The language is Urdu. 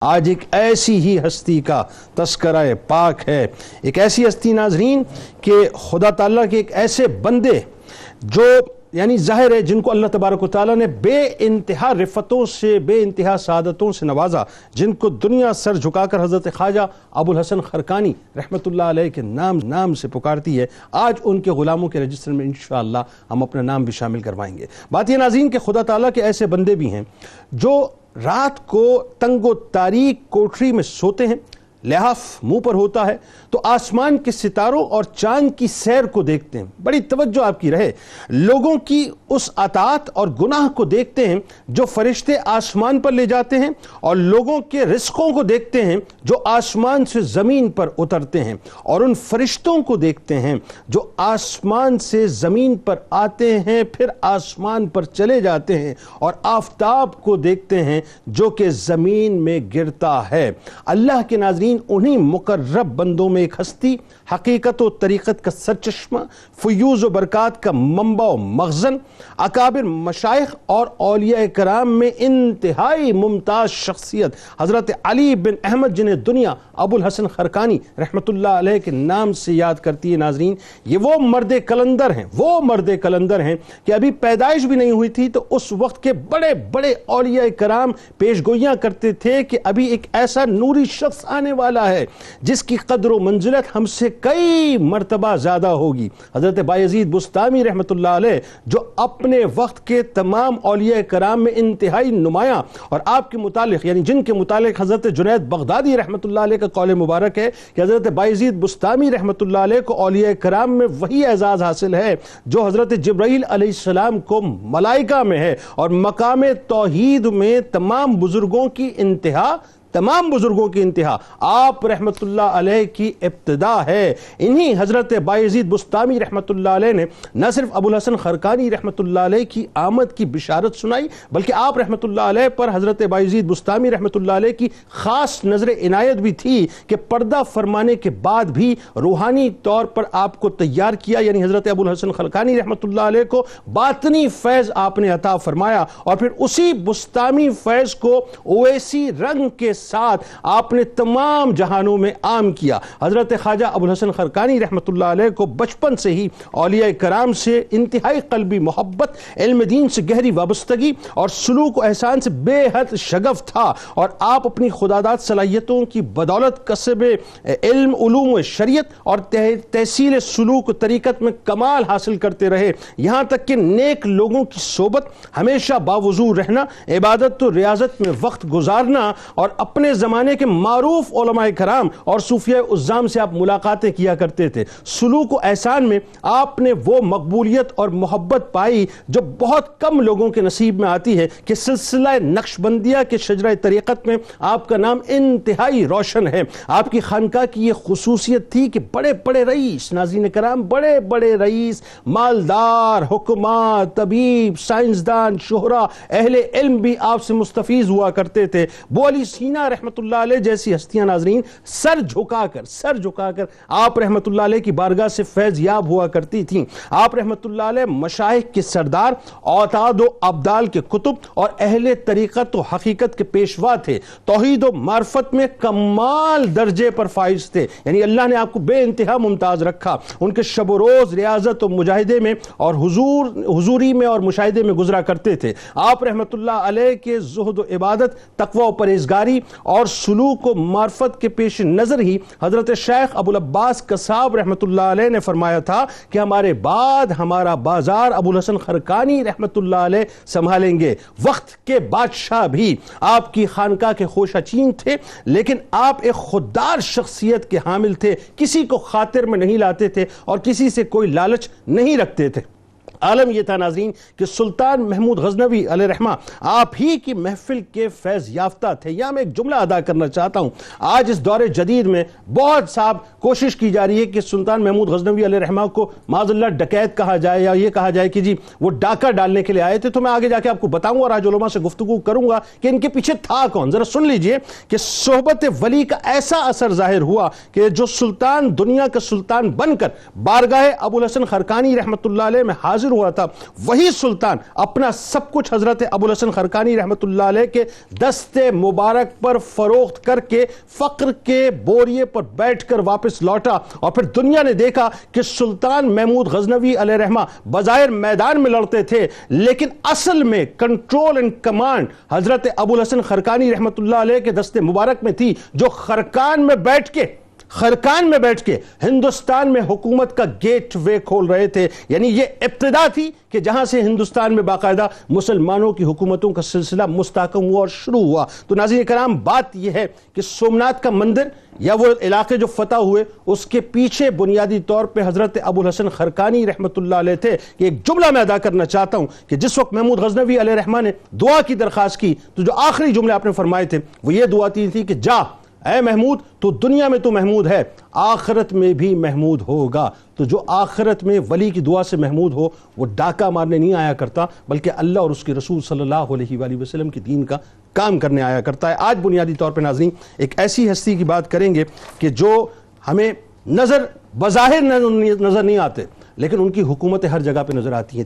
آج ایک ایسی ہی ہستی کا تذکرہ پاک ہے، ایک ایسی ہستی ناظرین کہ خدا تعالیٰ کے ایک ایسے بندے جو یعنی ظاہر ہے جن کو اللہ تبارک و تعالیٰ نے بے انتہا رفتوں سے، بے انتہا سعادتوں سے نوازا، جن کو دنیا سر جھکا کر حضرت خواجہ ابو الحسن خرقانی رحمۃ اللہ علیہ کے نام سے پکارتی ہے۔ آج ان کے غلاموں کے رجسٹر میں انشاءاللہ ہم اپنا نام بھی شامل کروائیں گے۔ بات یہ ناظرین کہ خدا تعالیٰ کے ایسے بندے بھی ہیں جو رات کو تنگ و تاریک کوٹری میں سوتے ہیں، لحاف منہ پر ہوتا ہے تو آسمان کے ستاروں اور چاند کی سیر کو دیکھتے ہیں۔ بڑی توجہ آپ کی رہے، لوگوں کی اس اطاعت اور گناہ کو دیکھتے ہیں جو فرشتے آسمان پر لے جاتے ہیں، اور لوگوں کے رزقوں کو دیکھتے ہیں جو آسمان سے زمین پر اترتے ہیں، اور ان فرشتوں کو دیکھتے ہیں جو آسمان سے زمین پر آتے ہیں پھر آسمان پر چلے جاتے ہیں، اور آفتاب کو دیکھتے ہیں جو کہ زمین میں گرتا ہے۔ اللہ کے ناظرین انہی مقرب بندوں میں ایک ہستی، حقیقت و طریقت کا سرچشمہ، فیوز و برکات کا منبع و مخزن، اکابر مشائخ اور اولیاء کرام میں انتہائی ممتاز شخصیت حضرت علی بن احمد جنہیں دنیا ابو الحسن خرقانی رحمۃ اللہ علیہ کے نام سے یاد کرتی ہے۔ ناظرین یہ وہ مرد کلندر ہیں کہ ابھی پیدائش بھی نہیں ہوئی تھی تو اس وقت کے بڑے بڑے اولیاء کرام پیش گوئیاں کرتے تھے کہ ابھی ایک ایسا نوری شخص آنے والا ہے جس کی قدر و منزلت ہم سے کئی مرتبہ زیادہ ہوگی۔ حضرت بایزید بستامی رحمۃ اللہ علیہ جو اپنے وقت کے تمام اولیاء کرام میں انتہائی نمایاں، اور آپ کے متعلق یعنی جن کے متعلق حضرت جنید بغدادی رحمۃ اللہ علیہ کا قول مبارک ہے کہ حضرت بایزید بستامی رحمۃ اللہ علیہ کو اولیاء کرام میں وہی اعزاز حاصل ہے جو حضرت جبرائیل علیہ السلام کو ملائکہ میں ہے، اور مقام توحید میں تمام بزرگوں کی انتہا آپ رحمت اللہ علیہ کی ابتدا ہے۔ انہی حضرت بایزید بستامی رحمت اللہ علیہ نے نہ صرف ابو الحسن خرقانی رحمت اللہ علیہ کی آمد کی بشارت سنائی، بلکہ آپ رحمت اللہ علیہ پر حضرت بایزید بستامی رحمت اللہ علیہ کی خاص نظر عنایت بھی تھی کہ پردہ فرمانے کے بعد بھی روحانی طور پر آپ کو تیار کیا، یعنی حضرت ابو الحسن خرقانی رحمت اللہ علیہ کو باطنی فیض آپ نے عطا فرمایا، اور پھر اسی بستامی فیض کو اویسی رنگ کے ساتھ آپ نے تمام جہانوں میں عام کیا۔ حضرت خواجہ ابو الحسن خرقانی رحمت اللہ علیہ کو بچپن سے ہی اولیاء کرام سے انتہائی قلبی محبت، علم دین سے گہری وابستگی اور سلوک و احسان سے بے حد شغف تھا، اور آپ اپنی خداداد صلاحیتوں کی بدولت کسب علم، علوم و شریعت اور تحصیل سلوک و طریقت میں کمال حاصل کرتے رہے، یہاں تک کہ نیک لوگوں کی صحبت، ہمیشہ باوضو رہنا، عبادت و ریاضت میں وقت گزارنا، اور اپنے زمانے کے معروف علماء کرام اور صوفیاء عظام سے آپ ملاقاتیں کیا کرتے تھے۔ سلوک و احسان میں آپ نے وہ مقبولیت اور محبت پائی جو بہت کم لوگوں کے نصیب میں آتی ہے کہ سلسلہ نقشبندیہ کے شجرہ طریقت میں آپ کا نام انتہائی روشن ہے۔ آپ کی خانقاہ کی یہ خصوصیت تھی کہ بڑے بڑے رئیس، ناظرین کرام، بڑے بڑے رئیس، مالدار، حکماء، طبیب، سائنسدان، شہرا، اہل علم بھی آپ سے مستفیض ہوا کرتے تھے۔ ابو علی سینا رحمت اللہ علیہ جیسی ہستیاں ناظرین سر جھکا کر آپ رحمت اللہ علیہ کی بارگاہ سے فیض یاب ہوا کرتی تھیں۔ آپ رحمت اللہ علیہ مشائخ کے سردار، اوتاد و ابدال کے کتب اور اہل طریقت و حقیقت کے پیشوا تھے۔ توحید و معرفت میں کمال درجے پر فائز تھے، یعنی اللہ نے آپ کو بے انتہا ممتاز رکھا۔ ان کے شب و روز ریاضت و مجاہدے میں اور حضوری میں اور مشاہدے میں گزرا کرتے تھے۔ آپ رحمت اللہ علیہ کے زہد و عبادت، تقوی و پرہیزگاری اور سلوک و معرفت کے پیش نظر ہی حضرت شیخ ابو العباس قصاب رحمت اللہ علیہ نے فرمایا تھا کہ ہمارے بعد ہمارا بازار ابو الحسن خرقانی رحمت اللہ علیہ سنبھالیں گے۔ وقت کے بادشاہ بھی آپ کی خانقاہ کے خوشہ چین تھے، لیکن آپ ایک خوددار شخصیت کے حامل تھے، کسی کو خاطر میں نہیں لاتے تھے اور کسی سے کوئی لالچ نہیں رکھتے تھے۔ عالم یہ تھا ناظرین کہ سلطان محمود غزنوی علیہ رحمہ آپ ہی کی محفل کے فیض یافتہ تھے۔ یہاں میں ایک جملہ ادا کرنا چاہتا ہوں، آج اس دور جدید میں بہت صاحب کوشش کی جا رہی ہے کہ سلطان محمود غزنوی علیہ رحمہ کو معاذ اللہ ڈکیت کہا جائے، یا یہ کہا جائے کہ جی وہ ڈاکہ ڈالنے کے لیے آئے تھے۔ تو میں آگے جا کے آپ کو بتاؤں اور آج علماء سے گفتگو کروں گا کہ ان کے پیچھے تھا کون۔ ذرا سن لیجئے کہ صحبت ولی کا ایسا اثر ظاہر ہوا کہ جو سلطان دنیا کا سلطان بن کر بارگاہ ابو الحسن خرقانی رحمت اللہ علیہ میں حاضر شروع ہوا تھا، وہی سلطان اپنا سب کچھ حضرت ابوالحسن خرقانی رحمۃ اللہ علیہ کے دست مبارک پر فروخت کر کے فقر کے بوریے پر بیٹھ کر واپس لوٹا، اور پھر دنیا نے دیکھا کہ سلطان محمود غزنوی علیہ رحمہ بظاہر میدان میں لڑتے تھے، لیکن اصل میں کنٹرول اینڈ کمانڈ حضرت ابوالحسن خرقانی رحمۃ اللہ علیہ کے دست مبارک میں تھی، جو خرقان میں بیٹھ کے ہندوستان میں حکومت کا گیٹ وے کھول رہے تھے۔ یعنی یہ ابتدا تھی کہ جہاں سے ہندوستان میں باقاعدہ مسلمانوں کی حکومتوں کا سلسلہ مستحکم ہوا اور شروع ہوا۔ تو ناظرین کرام، بات یہ ہے کہ سومناتھ کا مندر یا وہ علاقے جو فتح ہوئے، اس کے پیچھے بنیادی طور پہ حضرت ابوالحسن خرقانی رحمۃ اللہ علیہ تھے۔ کہ ایک جملہ میں ادا کرنا چاہتا ہوں کہ جس وقت محمود غزنوی علیہ رحمہ نے دعا کی درخواست کی، تو جو آخری جملے آپ نے فرمائے تھے وہ یہ دعا تھی کہ جا اے محمود، تو دنیا میں تو محمود ہے، آخرت میں بھی محمود ہوگا۔ تو جو آخرت میں ولی کی دعا سے محمود ہو، وہ ڈاکہ مارنے نہیں آیا کرتا، بلکہ اللہ اور اس کے رسول صلی اللہ علیہ وآلہ وسلم کی دین کا کام کرنے آیا کرتا ہے۔ آج بنیادی طور پہ ناظرین ایک ایسی ہستی کی بات کریں گے کہ جو ہمیں بظاہر نظر نہیں آتے، لیکن ان کی حکومتیں ہر جگہ پہ نظر آتی ہیں۔